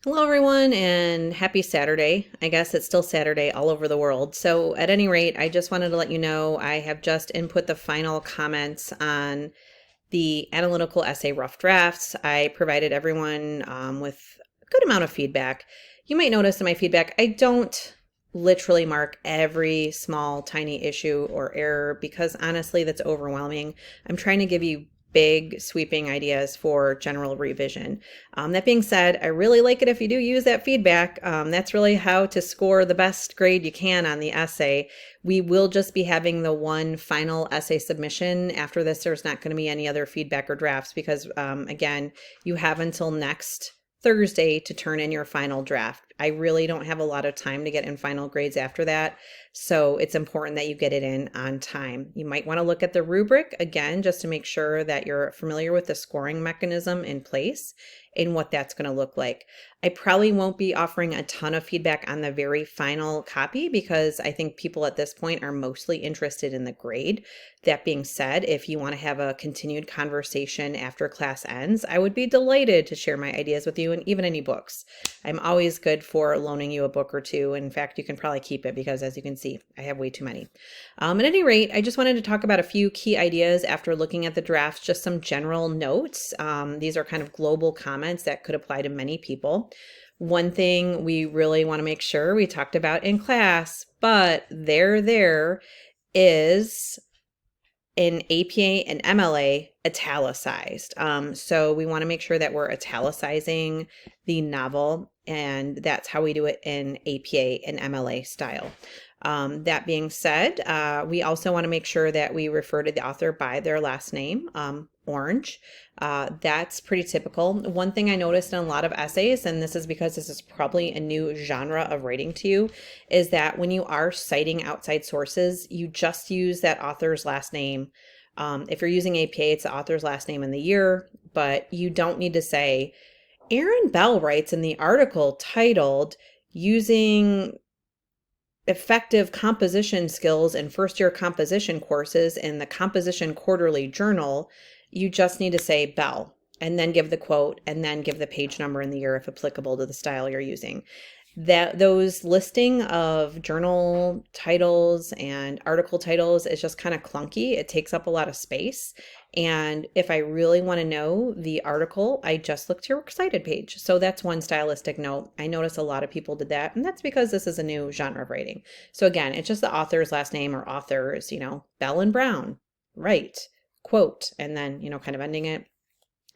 Hello, everyone, and happy Saturday. I guess it's still Saturday all over the world. So, at any rate, I just wanted to let you know I have just input the final comments on the analytical essay rough drafts. I provided everyone with a good amount of feedback. You might notice in my feedback, I don't literally mark every small, tiny issue or error because honestly, that's overwhelming. I'm trying to give you big, sweeping ideas for general revision. That being said, I really like it if you do use that feedback. That's really how to score the best grade you can on the essay. We will just be having the one final essay submission. After this, there's not going to be any other feedback or drafts because, again, you have until next Thursday to turn in your final draft. I really don't have a lot of time to get in final grades after that. So it's important that you get it in on time. You might want to look at the rubric again, just to make sure that you're familiar with the scoring mechanism in place and what that's going to look like. I probably won't be offering a ton of feedback on the very final copy because I think people at this point are mostly interested in the grade. That being said, if you want to have a continued conversation after class ends, I would be delighted to share my ideas with you and even any books. I'm always good for loaning you a book or two. In fact, you can probably keep it because as you can see, I have way too many. At any rate, I just wanted to talk about a few key ideas after looking at the drafts, just some general notes. These are kind of global comments that could apply to many people. One thing we really want to make sure we talked about in class, but there is in APA and MLA italicized. So we want to make sure that we're italicizing the novel, and that's how we do it in APA and MLA style. That being said, we also want to make sure that we refer to the author by their last name, Orange. That's pretty typical. One thing I noticed in a lot of essays, and this is because this is probably a new genre of writing to you, is that when you are citing outside sources, you just use that author's last name. If you're using APA, it's the author's last name and the year, but you don't need to say, Aaron Bell writes in the article titled Using Effective Composition Skills in First Year Composition Courses in the Composition Quarterly Journal. You just need to say Bell and then give the quote and then give the page number and the year if applicable to the style you're using. Those listing of journal titles and article titles is just kind of clunky. It takes up a lot of space. And if I really want to know the article, I just look to your cited page. So that's one stylistic note. I notice a lot of people did that, and that's because this is a new genre of writing. So again, it's just the author's last name or authors, Bell and Brown, right, quote, and then, kind of ending it.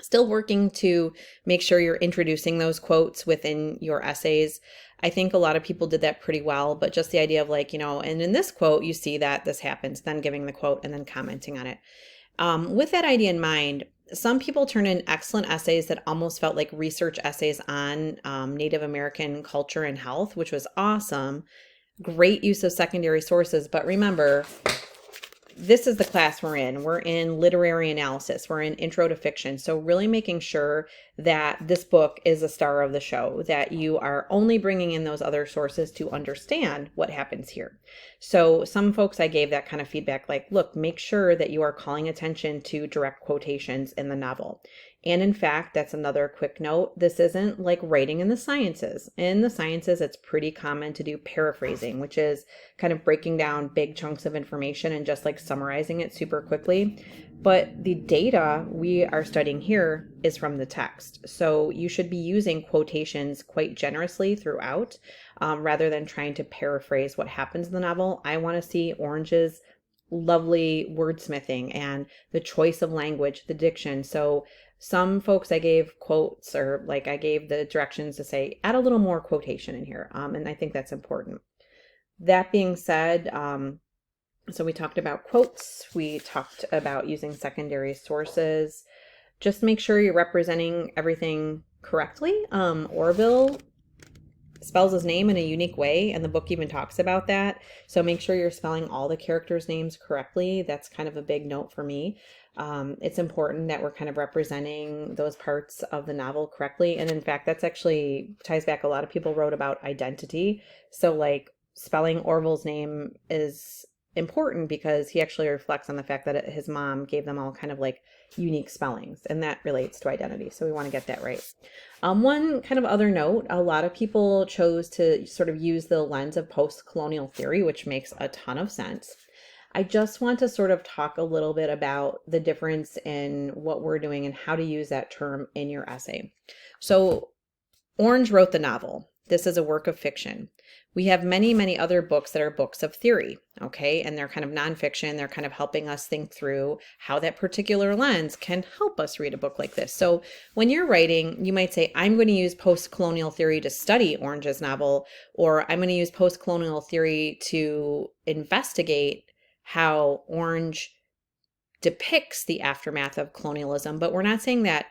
Still working to make sure you're introducing those quotes within your essays. I think a lot of people did that pretty well, but just the idea of and in this quote, you see that this happens, then giving the quote and then commenting on it. With that idea in mind, some people turn in excellent essays that almost felt like research essays on Native American culture and health, which was awesome. Great use of secondary sources, but remember, this is the class we're in. We're in literary analysis. We're in intro to fiction. So really making sure that this book is a star of the show, that you are only bringing in those other sources to understand what happens here. So some folks I gave that kind of feedback, like, look, make sure that you are calling attention to direct quotations in the novel. And in fact, that's another quick note. This isn't like writing in the sciences. In the sciences, it's pretty common to do paraphrasing, which is kind of breaking down big chunks of information and just like summarizing it super quickly. But the data we are studying here is from the text. So you should be using quotations quite generously throughout, rather than trying to paraphrase what happens in the novel. I want to see Orange's lovely wordsmithing and the choice of language, the diction. So some folks I gave quotes, or like I gave the directions to say, add a little more quotation in here. And I think that's important. That being said, so we talked about quotes, we talked about using secondary sources. Just make sure you're representing everything correctly. Orville spells his name in a unique way, and the book even talks about that. So make sure you're spelling all the characters' names correctly. That's kind of a big note for me. It's important that we're kind of representing those parts of the novel correctly. And in fact, that's actually ties back. A lot of people wrote about identity. So like spelling Orville's name is important because he actually reflects on the fact that his mom gave them all kind of like unique spellings, and that relates to identity. So we want to get that right. One kind of other note, a lot of people chose to sort of use the lens of post-colonial theory, which makes a ton of sense. I just want to sort of talk a little bit about the difference in what we're doing and how to use that term in your essay. So Orange wrote the novel. This is a work of fiction. We have many, many other books that are books of theory, okay? And they're kind of nonfiction. They're kind of helping us think through how that particular lens can help us read a book like this. So when you're writing, you might say, I'm going to use post-colonial theory to study Orange's novel, or I'm going to use post-colonial theory to investigate how Orange depicts the aftermath of colonialism. But we're not saying that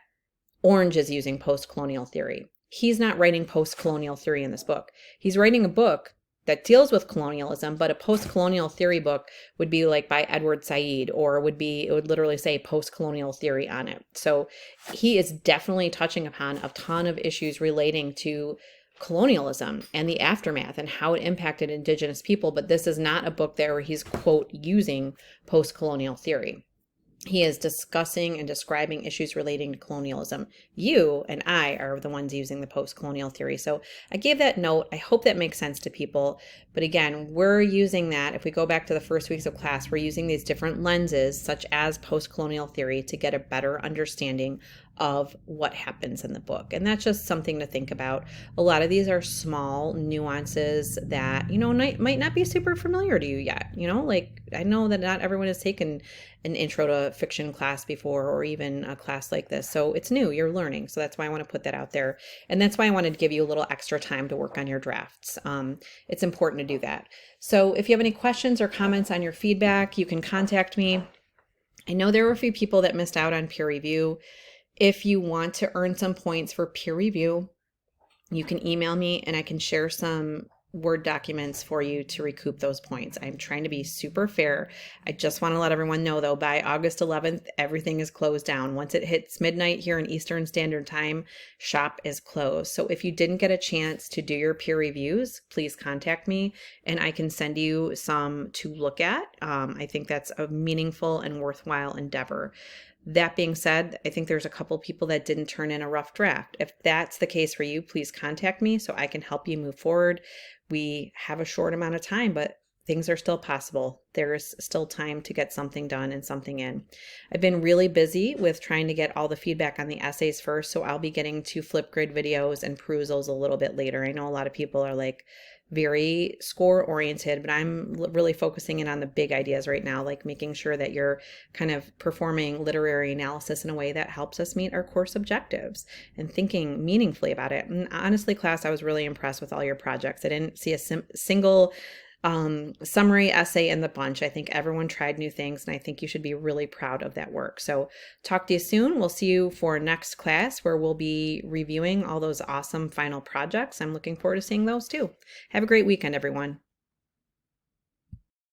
Orange is using post-colonial theory. He's not writing post-colonial theory in this book. He's writing a book that deals with colonialism, but a post-colonial theory book would be like by Edward Said, or it would literally say post-colonial theory on it. So he is definitely touching upon a ton of issues relating to colonialism and the aftermath and how it impacted Indigenous people, but this is not a book there where he's, quote, using post-colonial theory. He is discussing and describing issues relating to colonialism. You and I are the ones using the post-colonial theory. So I gave that note. I hope that makes sense to people. But again, we're using that. If we go back to the first weeks of class, we're using these different lenses, such as post-colonial theory, to get a better understanding of what happens in the book. And that's just something to think about. A lot of these are small nuances that, might not be super familiar to you yet. Like I know that not everyone has taken an intro to fiction class before, or even a class like this. So it's new, you're learning. So that's why I want to put that out there. And that's why I wanted to give you a little extra time to work on your drafts. It's important to do that. So if you have any questions or comments on your feedback, you can contact me. I know there were a few people that missed out on peer review. If you want to earn some points for peer review, you can email me and I can share some Word documents for you to recoup those points. I'm trying to be super fair. I just want to let everyone know, though, by August 11th, everything is closed down. Once it hits midnight here in Eastern Standard Time, shop is closed. So if you didn't get a chance to do your peer reviews, please contact me and I can send you some to look at. I think that's a meaningful and worthwhile endeavor. That being said, I think there's a couple people that didn't turn in a rough draft. If that's the case for you, please contact me so I can help you move forward. We have a short amount of time, but things are still possible. There's still time to get something done and something in. I've been really busy with trying to get all the feedback on the essays first, so I'll be getting to Flipgrid videos and perusals a little bit later. I know a lot of people are like very score oriented, but I'm really focusing in on the big ideas right now, like making sure that you're kind of performing literary analysis in a way that helps us meet our course objectives and thinking meaningfully about it. And honestly, class, I was really impressed with all your projects. I didn't see a single summary essay in the bunch. I think everyone tried new things, and I think you should be really proud of that work. So talk to you soon. We'll see you for next class where we'll be reviewing all those awesome final projects. I'm looking forward to seeing those too. Have a great weekend, everyone.